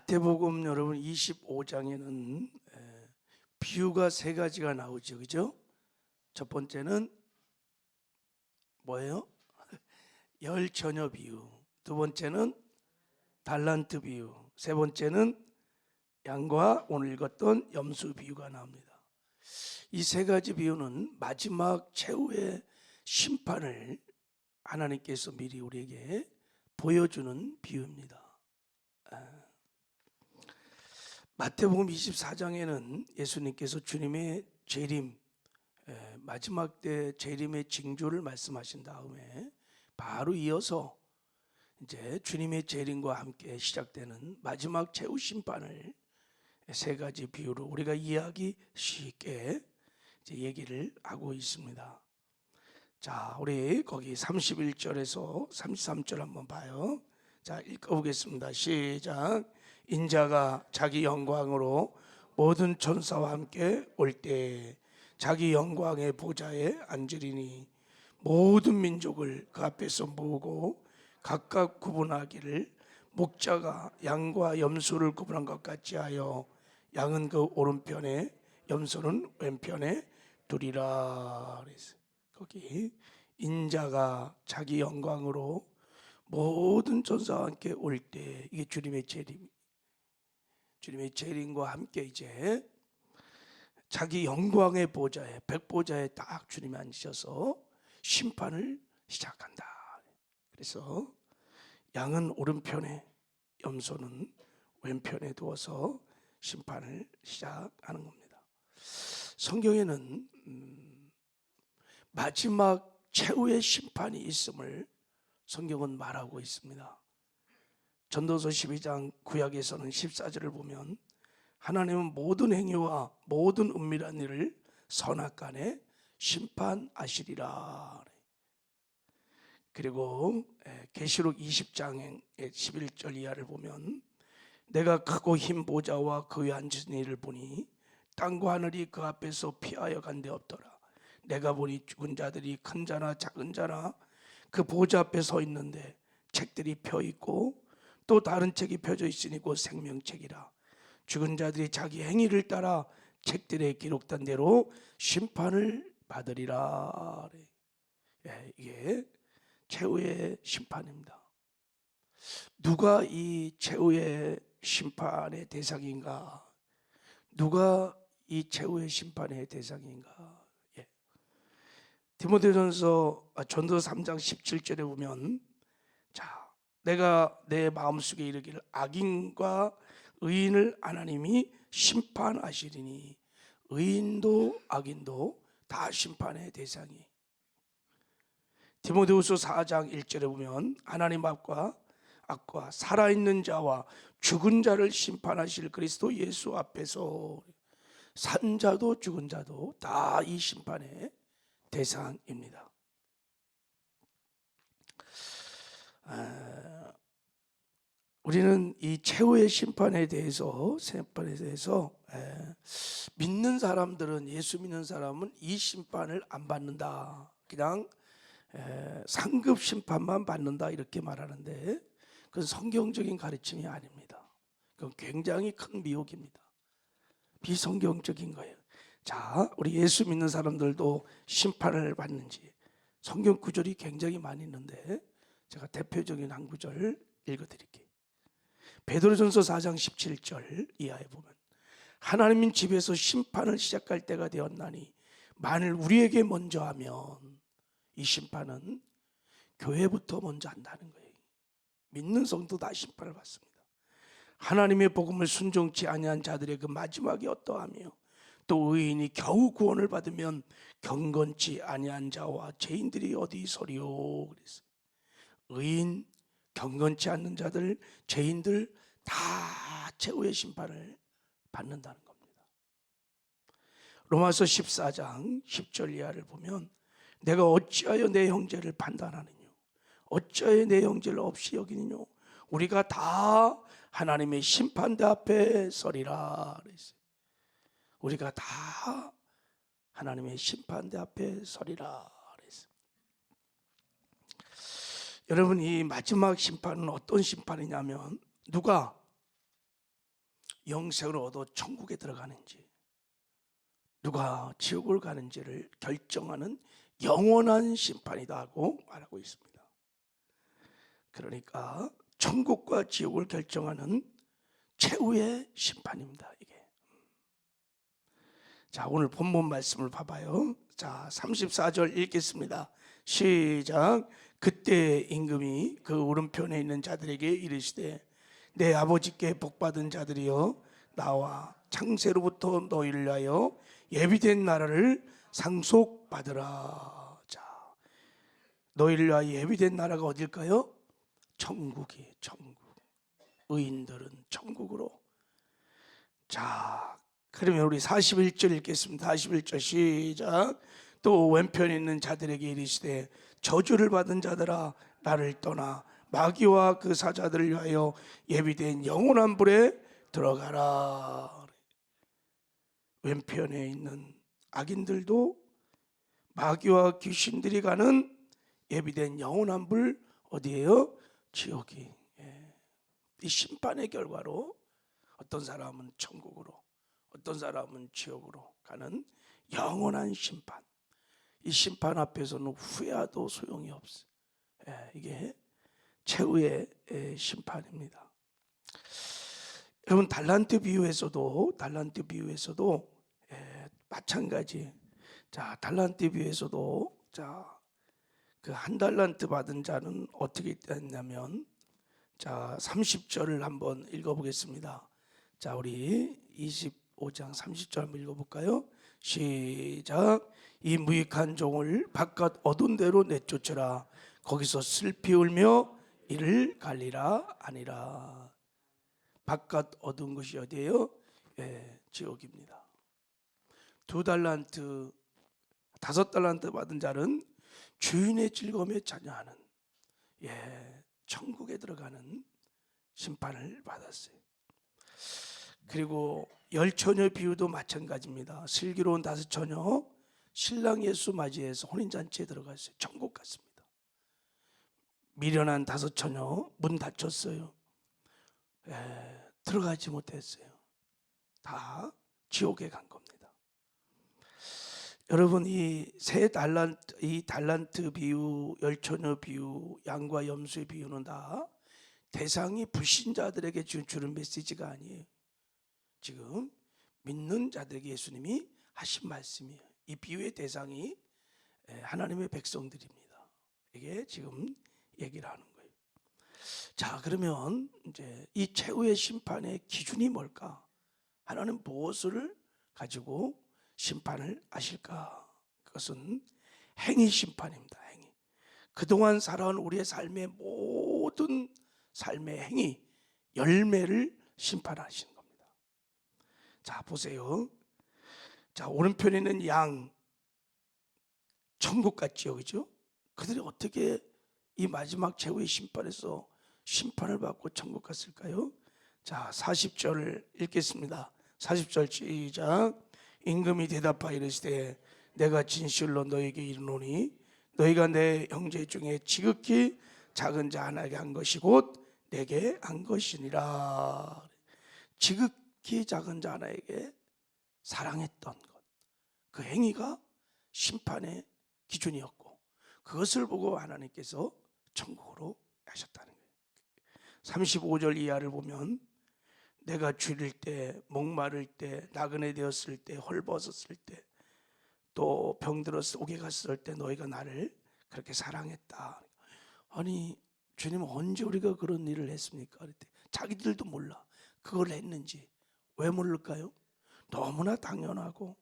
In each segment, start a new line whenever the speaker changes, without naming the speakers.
마태복음 여러분 25장에는 비유가 세 가지가 나오죠, 그죠? 첫 번째는 뭐예요? 열 처녀 비유. 두 번째는 달란트 비유. 세 번째는 양과 오늘 읽었던 염소 비유가 나옵니다. 이 세 가지 비유는 마지막 최후의 심판을 하나님께서 미리 우리에게 보여주는 비유입니다. 마태복음 24장에는 예수님께서 주님의 재림, 마지막 때 재림의 징조를 말씀하신 다음에 바로 이어서 이제 주님의 재림과 함께 시작되는 마지막 최후 심판을 세 가지 비유로 우리가 이해하기 쉽게 이제 얘기를 하고 있습니다. 자, 우리 거기 31절에서 33절 한번 봐요. 자, 읽어보겠습니다. 시작. 인자가 자기 영광으로 모든 천사와 함께 올 때 자기 영광의 보좌에 앉으리니 모든 민족을 그 앞에서 모으고 각각 구분하기를 목자가 양과 염소를 구분한 것 같이 하여 양은 그 오른편에 염소는 왼편에 두리라. 그래서 거기 인자가 자기 영광으로 모든 천사와 함께 올 때 이게 주님의 재림과 함께 이제 자기 영광의 보좌에 백보좌에 딱 주님이 앉으셔서 심판을 시작한다. 그래서 양은 오른편에 염소는 왼편에 두어서 심판을 시작하는 겁니다. 성경에는 마지막 최후의 심판이 있음을 성경은 말하고 있습니다. 전도서 12장 구약에서는 14절을 보면 하나님은 모든 행위와 모든 은밀한 일을 선악간에 심판하시리라. 그리고 계시록 20장의 11절 이하를 보면 내가 크고 흰 보좌와 그 위에 앉으신 이를 보니 땅과 하늘이 그 앞에서 피하여 간 데 없더라. 내가 보니 죽은 자들이 큰 자나 작은 자나 그 보좌 앞에 서 있는데 책들이 펴 있고 또 다른 책이 펴져 있으니 곧 생명책이라. 죽은 자들이 자기 행위를 따라 책들에 기록된 대로 심판을 받으리라. 이게 최후의 심판입니다. 누가 이 최후의 심판의 대상인가? 누가 이 최후의 심판의 대상인가? 디모데전서 전도 3장 17절에 보면 자, 내가 내 마음속에 이르기를 악인과 의인을 하나님이 심판하시리니 의인도 악인도 다 심판의 대상이. 디모데후서 4장 1절에 보면 하나님 앞과 살아있는 자와 죽은 자를 심판하실 그리스도 예수 앞에서 산 자도 죽은 자도 다 이 심판의 대상입니다. 우리는 이 최후의 심판에 대해서 믿는 사람들은, 예수 믿는 사람은 이 심판을 안 받는다, 그냥 상급 심판만 받는다 이렇게 말하는데 그건 성경적인 가르침이 아닙니다. 그건 굉장히 큰 미혹입니다. 비성경적인 거예요. 자, 우리 예수 믿는 사람들도 심판을 받는지 성경 구절이 굉장히 많이 있는데 제가 대표적인 한 구절 읽어드릴게요. 베드로전서 4장 17절 이하에 보면 하나님 집에서 심판을 시작할 때가 되었나니 만일 우리에게 먼저 하면, 이 심판은 교회부터 먼저 한다는 거예요. 믿는 성도 다 심판을 받습니다. 하나님의 복음을 순종치 아니한 자들의 그 마지막이 어떠하며 또 의인이 겨우 구원을 받으면 경건치 아니한 자와 죄인들이 어디 서리요. 그랬어요. 의인, 경건치 않는 자들, 죄인들 다 최후의 심판을 받는다는 겁니다. 로마서 14장 10절 이하를 보면 내가 어찌하여 내 형제를 판단하느뇨, 어찌하여 내 형제를 없이 여기느뇨, 우리가 다 하나님의 심판대 앞에 서리라 그랬어요. 우리가 다 하나님의 심판대 앞에 서리라 그랬어요. 여러분, 이 마지막 심판은 어떤 심판이냐면 누가 영생을 얻어 천국에 들어가는지, 누가 지옥을 가는지를 결정하는 영원한 심판이다 하고 말하고 있습니다. 그러니까 천국과 지옥을 결정하는 최후의 심판입니다, 이게. 자, 오늘 본문 말씀을 봐봐요. 자, 34절 읽겠습니다. 시작. 그때 임금이 그 오른편에 있는 자들에게 이르시되 내 아버지께 복받은 자들이여 나와 창세로부터 너희를 위하여 예비된 나라를 상속받으라. 자, 너희를 위하여 예비된 나라가 어딜까요? 천국이, 천국. 의인들은 천국으로. 자, 그러면 우리 41절 읽겠습니다. 41절 시작. 또 왼편에 있는 자들에게 이르시되 저주를 받은 자들아 나를 떠나 마귀와 그 사자들을 위하여 예비된 영원한 불에 들어가라. 왼편에 있는 악인들도 마귀와 귀신들이 가는 예비된 영원한 불 어디예요? 지옥이. 이 심판의 결과로 어떤 사람은 천국으로, 어떤 사람은 지옥으로 가는 영원한 심판. 이 심판 앞에서는 후회해도 소용이 없어요. 이게 최후의 심판입니다. 여러분, 달란트 비유에서도 마찬가지. 자, 달란트 비유에서도 자, 그 한 달란트 받은 자는 어떻게 됐냐면, 자, 30절을 한번 읽어보겠습니다. 자, 우리 25장 30절 한번 읽어볼까요? 시작. 이 무익한 종을 바깥 어두운 데로 내쫓으라. 거기서 슬피 울며 이를 갈리라 아니라. 바깥 어두운 것이 어디예요? 지옥입니다. 2달란트, 5달란트 받은 자는 주인의 즐거움에 참여하는 천국에 들어가는 심판을 받았어요. 그리고 10처녀 비유도 마찬가지입니다. 슬기로운 5처녀 신랑 예수 맞이해서 혼인잔치에 들어갔어요. 천국 갔습니다. 미련한 5처녀 문 닫혔어요. 들어가지 못했어요. 다 지옥에 간 겁니다. 여러분, 이 달란트 비유, 10처녀 비유, 양과 염소의 비유는 다 대상이 불신자들에게 주는 메시지가 아니에요. 지금 믿는 자들에게 예수님이 하신 말씀이에요. 이 비유의 대상이 하나님의 백성들입니다. 이게 지금 얘기를 하는 거예요. 자, 그러면 이제 이 최후의 심판의 기준이 뭘까? 하나님 무엇을 가지고 심판을 하실까? 그것은 행위 심판입니다. 행위. 그동안 살아온 우리의 삶의 모든 삶의 행위, 열매를 심판하시는 겁니다. 자, 보세요. 자, 오른편에 있는 양, 천국 같지요, 그죠? 그들이 어떻게 이 마지막 최후의 심판에서 심판을 받고 천국 갔을까요? 자, 40절 읽겠습니다. 40절 시작. 임금이 대답하여 이르시되 내가 진실로 너에게 이르노니 너희가 내 형제 중에 지극히 작은 자 하나에게 한 것이 곧 내게 한 것이니라. 지극히 작은 자 하나에게 사랑했던 것, 그 행위가 심판의 기준이었고, 그것을 보고 하나님께서 천국으로 하셨다는 거예요. 35절 이하를 보면 내가 줄일 때, 목마를 때, 나그네 되었을 때, 헐벗었을 때, 또 병들어서 옥에 갔을 때 너희가 나를 그렇게 사랑했다. 아니, 주님 언제 우리가 그런 일을 했습니까? 그랬더니 자기들도 몰라. 그걸 했는지. 왜 모를까요? 너무나 당연하고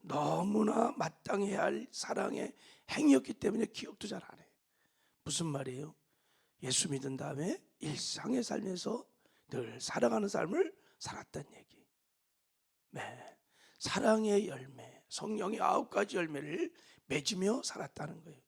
너무나 마땅해야 할 사랑의 행위였기 때문에 기억도 잘 안 해. 무슨 말이에요? 예수 믿은 다음에 일상의 삶에서 늘 사랑하는 삶을 살았다는 얘기. 네, 사랑의 열매, 성령의 9가지 열매를 맺으며 살았다는 거예요.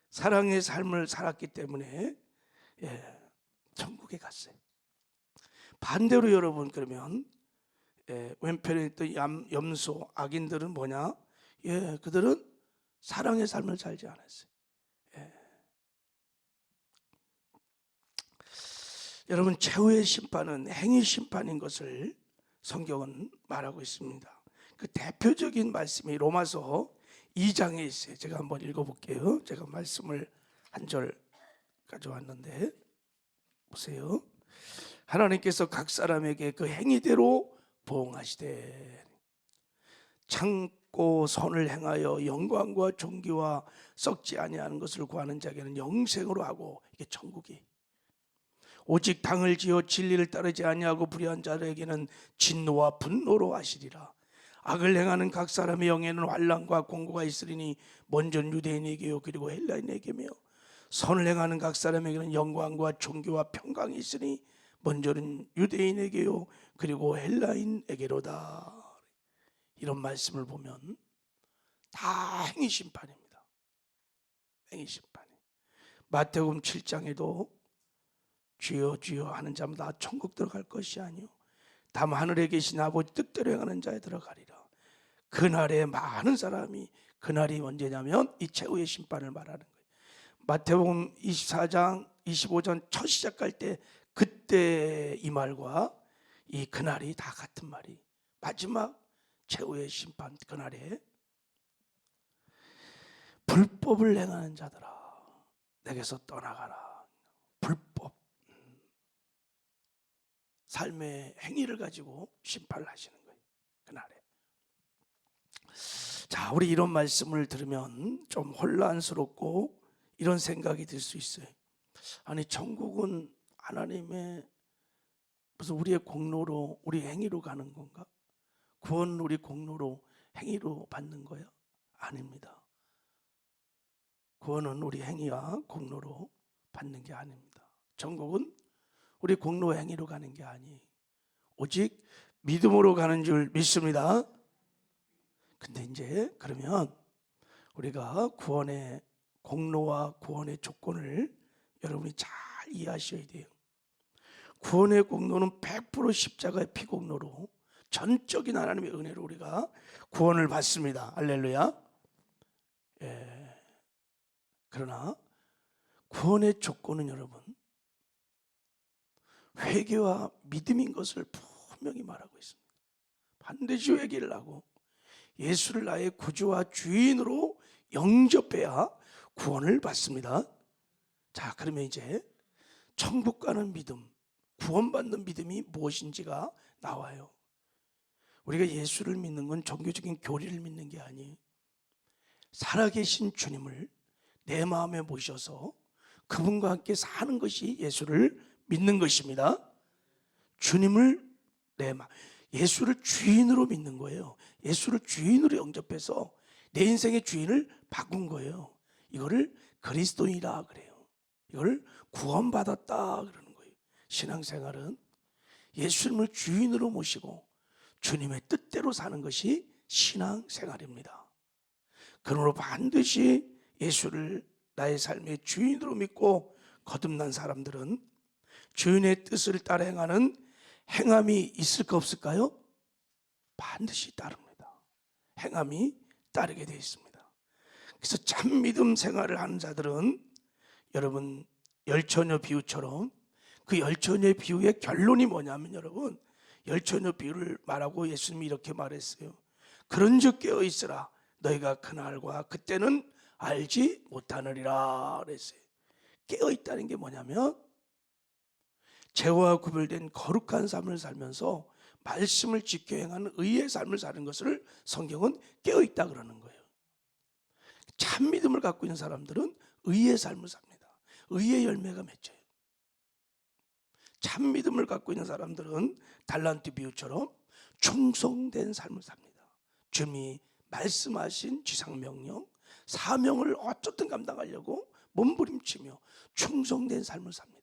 사랑의 삶을 살았기 때문에 천국에 갔어요. 반대로 여러분, 그러면 왼편에 있던 염소, 악인들은 뭐냐? 그들은 사랑의 삶을 살지 않았어요. 여러분, 최후의 심판은 행위 심판인 것을 성경은 말하고 있습니다. 그 대표적인 말씀이 로마서 2장에 있어요. 제가 한번 읽어볼게요. 제가 말씀을 한 절 가져왔는데 보세요. 하나님께서 각 사람에게 그 행위대로 보응하시되 참고 선을 행하여 영광과 존귀와 썩지 아니하는 것을 구하는 자에게는 영생으로 하고, 이게 천국이, 오직 당을 지어 진리를 따르지 아니하고 불의한 자들에게는 진노와 분노로 하시리라. 악을 행하는 각 사람의 영에는 환난과 공고가 있으리니 먼저는 유대인에게요 그리고 헬라인에게며, 선을 행하는 각 사람에게는 영광과 존귀와 평강이 있으니 먼저는 유대인에게요 그리고 헬라인에게로다. 이런 말씀을 보면 다 행위 심판입니다. 행위 심판. 마태복음 7장에도 주여 주여 하는 자마다 천국 들어갈 것이 아니요 다만 하늘에 계신 아버지 뜻대로 행하는 자에 들어가리라. 그날에 많은 사람이, 그날이 언제냐면 이 최후의 심판을 말하는 거예요. 마태복음 24장 25장 첫 시작할 때 그때 이 말과 이 그날이 다 같은 말이, 마지막 최후의 심판 그날에 불법을 행하는 자들아 내게서 떠나가라. 불법, 삶의 행위를 가지고 심판을 하시는 거예요, 그날에. 자, 우리 이런 말씀을 들으면 좀 혼란스럽고 이런 생각이 들 수 있어요. 아니, 천국은 하나님의 무슨 우리의 공로로, 우리 행위로 가는 건가? 구원은 우리 공로로, 행위로 받는 거야? 아닙니다. 구원은 우리 행위와 공로로 받는 게 아닙니다. 천국은 우리 공로 행위로 가는 게 아니, 오직 믿음으로 가는 줄 믿습니다. 근데 이제 그러면 우리가 구원의 공로와 구원의 조건을 여러분이 잘 이해하셔야 돼요. 구원의 공로는 100% 십자가의 피공로로 전적인 하나님의 은혜로 우리가 구원을 받습니다. 할렐루야. 예. 그러나 구원의 조건은 여러분 회개와 믿음인 것을 분명히 말하고 있습니다. 반드시 회개를 하고 예수를 나의 구주와 주인으로 영접해야 구원을 받습니다. 자, 그러면 이제 천국 가는 믿음, 구원받는 믿음이 무엇인지가 나와요. 우리가 예수를 믿는 건 종교적인 교리를 믿는 게 아니에요. 살아계신 주님을 내 마음에 모셔서 그분과 함께 사는 것이 예수를 믿는 것입니다. 주님을 예수를 주인으로 믿는 거예요. 예수를 주인으로 영접해서 내 인생의 주인을 바꾼 거예요. 이거를 그리스도인이라 그래요. 이걸 구원받았다 그러는 거예요. 신앙생활은 예수님을 주인으로 모시고 주님의 뜻대로 사는 것이 신앙생활입니다. 그러므로 반드시 예수를 나의 삶의 주인으로 믿고 거듭난 사람들은 주인의 뜻을 따라 행하는 행함이 있을까 없을까요? 반드시 따릅니다. 행함이 따르게 되어 있습니다. 그래서 참 믿음 생활을 하는 자들은 여러분 열처녀 비유처럼, 그 열처녀의 비유의 결론이 뭐냐면 여러분, 열처녀 비유를 말하고 예수님이 이렇게 말했어요. 그런즉 깨어 있으라. 너희가 그날과 그때는 알지 못하느니라 그랬어요. 깨어 있다는 게 뭐냐면 죄와 구별된 거룩한 삶을 살면서 말씀을 지켜 행하는 의의 삶을 사는 것을 성경은 깨어 있다 그러는 거예요. 참 믿음을 갖고 있는 사람들은 의의 삶을 삽니다. 의의 열매가 맺혀요. 참 믿음을 갖고 있는 사람들은 달란트 비유처럼 충성된 삶을 삽니다. 주님이 말씀하신 지상명령, 사명을 어쨌든 감당하려고 몸부림치며 충성된 삶을 삽니다.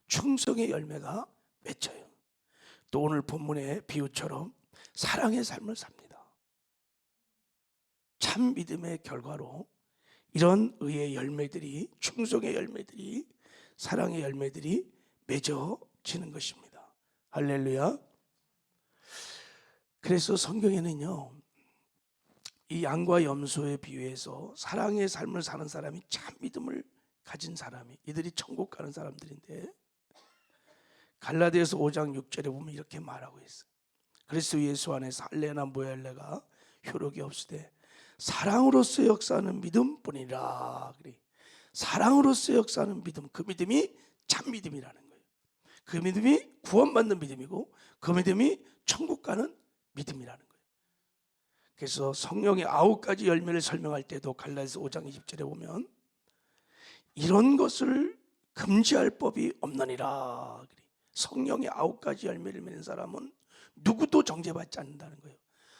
충성의 열매가 맺혀요. 또 오늘 본문의 비유처럼 사랑의 삶을 삽니다. 참 믿음의 결과로 이런 의의 열매들이, 충성의 열매들이, 사랑의 열매들이 맺어지는 것입니다. 할렐루야. 그래서 성경에는요, 이 양과 염소에 비유해서 사랑의 삶을 사는 사람이 참 믿음을 가진 사람이, 이들이 천국 가는 사람들인데 갈라디아서 5장 6절에 보면 이렇게 말하고 있어요. 그리스도 예수 안에서 할례나 무할례가 효력이 없으되 사랑으로서 역사하는 믿음뿐이라. 그래. 사랑으로서 역사하는 믿음, 그 믿음이 참 믿음이라는 거예요. 그 믿음이 구원받는 믿음이고 그 믿음이 천국 가는 믿음이라는 거예요. 그래서 성령의 9가지 열매를 설명할 때도 갈라디아서 5장 20절에 보면 이런 것을 금지할 법이 없느니라. 성령의 9가지 열매를 맺는 사람은 누구도 정죄받지 않는다는 거예요.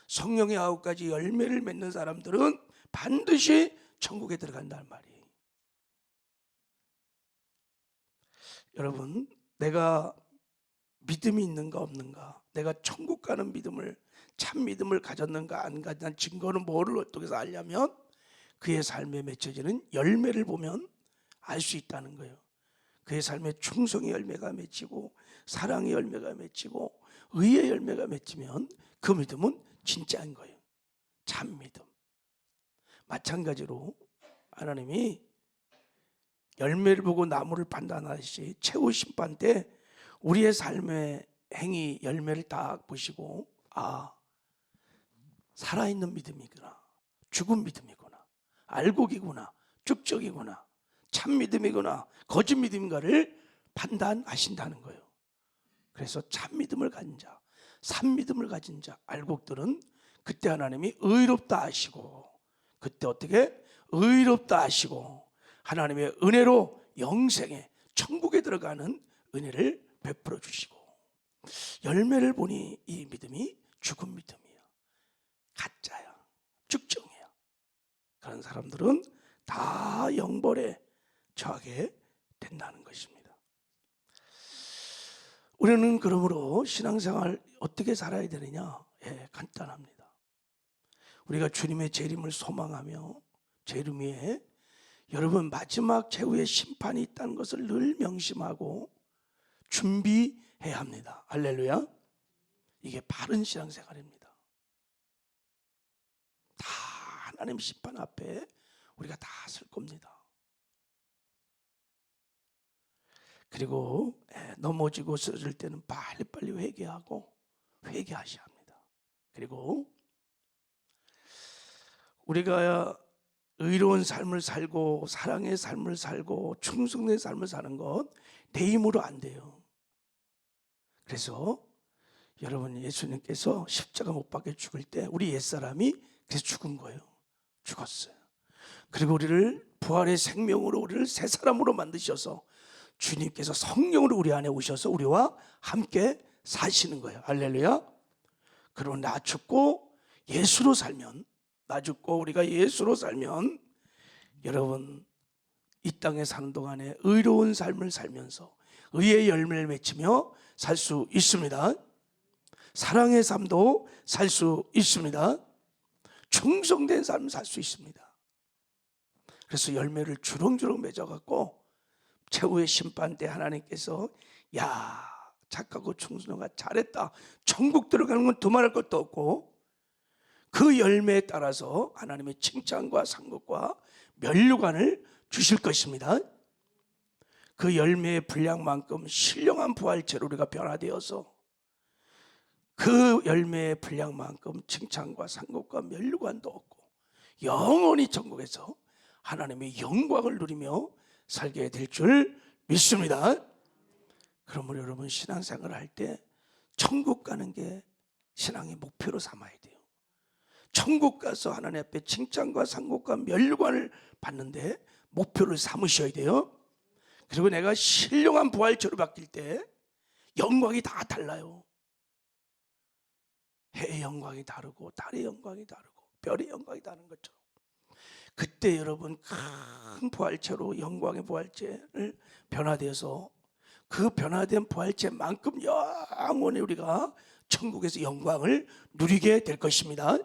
성령의 9가지 열매를 맺는 사람들은 반드시 천국에 들어간다는 말이에요. 여러분, 내가 믿음이 있는가 없는가, 내가 천국 가는 믿음을, 참 믿음을 가졌는가 안 가진 증거는 뭐를 어떻게 해서 알려면 그의 삶에 맺혀지는 열매를 보면 알 수 있다는 거예요. 그의 삶에 충성의 열매가 맺히고 사랑의 열매가 맺히고 의의 열매가 맺히면 그 믿음은 진짜인 거예요. 참 믿음. 마찬가지로 하나님이 열매를 보고 나무를 판단하듯이 최후 심판 때 우리의 삶의 행위 열매를 딱 보시고 살아있는 믿음이구나, 죽은 믿음이구나, 알곡이구나, 쭉적이구나, 참 믿음이구나, 거짓 믿음인가를 판단하신다는 거예요. 그래서 참 믿음을 가진 자, 산 믿음을 가진 자, 알곡들은 그때 하나님이 의롭다 하시고, 그때 어떻게 의롭다 하시고 하나님의 은혜로 영생에 천국에 들어가는 은혜를 베풀어 주시고, 열매를 보니 이 믿음이 죽은 믿음이야, 가짜야, 쭉정이야. 그런 사람들은 다 영벌에 처하게 된다는 것입니다. 우리는 그러므로 신앙생활 어떻게 살아야 되느냐? 간단합니다. 우리가 주님의 재림을 소망하며 재림 위에 여러분 마지막 최후의 심판이 있다는 것을 늘 명심하고 준비해야 합니다. 할렐루야. 이게 바른 신앙생활입니다. 다 하나님 심판 앞에 우리가 다 설 겁니다. 그리고 넘어지고 쓰러질 때는 빨리빨리 회개하고 회개하셔야 합니다. 그리고 우리가 의로운 삶을 살고 사랑의 삶을 살고 충성된 삶을 사는 것 내 힘으로 안 돼요. 그래서 여러분, 예수님께서 십자가 못 박혀 죽을 때 우리 옛사람이 그래서 죽은 거예요. 죽었어요. 그리고 우리를 부활의 생명으로 우리를 새 사람으로 만드셔서 주님께서 성령으로 우리 안에 오셔서 우리와 함께 사시는 거예요. 할렐루야. 그리고 나 죽고 예수로 살면, 나 죽고 우리가 예수로 살면 여러분 이 땅에 사는 동안에 의로운 삶을 살면서 의의 열매를 맺히며 살 수 있습니다. 사랑의 삶도 살 수 있습니다. 충성된 삶을 살 수 있습니다. 그래서 열매를 주렁주렁 맺어갖고 최후의 심판 때 하나님께서 야, 착하고 충성가 잘했다, 천국 들어가는 건 두말할 것도 없고 그 열매에 따라서 하나님의 칭찬과 상급과 면류관을 주실 것입니다. 그 열매의 분량만큼 신령한 부활체로 우리가 변화되어서 그 열매의 분량만큼 칭찬과 상급과 면류관도 얻고 영원히 천국에서 하나님의 영광을 누리며 살게 될 줄 믿습니다. 그러므로 여러분 신앙생활을 할 때 천국 가는 게 신앙의 목표로 삼아야 돼요. 천국 가서 하나님 앞에 칭찬과 상급과 면류관을 받는데 목표를 삼으셔야 돼요. 그리고 내가 신령한 부활체로 바뀔 때 영광이 다 달라요. 해의 영광이 다르고 달의 영광이 다르고 별의 영광이 다른 것처럼 그때 여러분 큰 부활체로 영광의 부활체를 변화되어서 그 변화된 부활체만큼 영원히 우리가 천국에서 영광을 누리게 될 것입니다.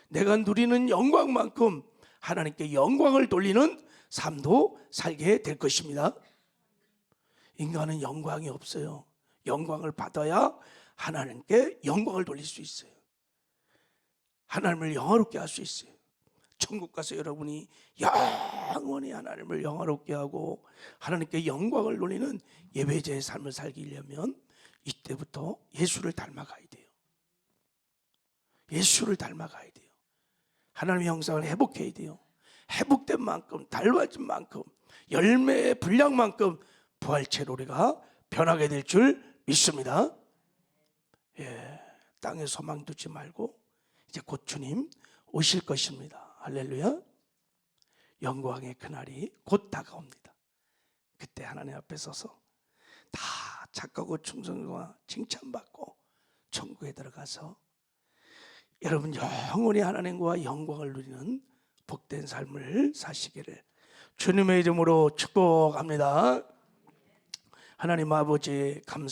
내가 누리는 영광만큼 하나님께 영광을 돌리는 삶도 살게 될 것입니다. 인간은 영광이 없어요. 영광을 받아야 하나님께 영광을 돌릴 수 있어요. 하나님을 영화롭게 할 수 있어요. 천국 가서 여러분이 영원히 하나님을 영화롭게 하고 하나님께 영광을 돌리는 예배자의 삶을 살기려면 이때부터 예수를 닮아가야 돼요. 예수를 닮아가야 돼요. 하나님의 형상을 회복해야 돼요. 회복된 만큼, 닮아진 만큼, 열매의 분량만큼 부활체로 우리가 변하게 될 줄 믿습니다. 땅에 소망 두지 말고 이제 곧 주님 오실 것입니다. 할렐루야. 영광의 그날이 곧 다가옵니다. 그때 하나님 앞에 서서 다 착하고 충성과 칭찬받고 천국에 들어가서 여러분 영원히 하나님과 영광을 누리는 복된 삶을 사시기를 주님의 이름으로 축복합니다. 하나님 아버지 감사합니다.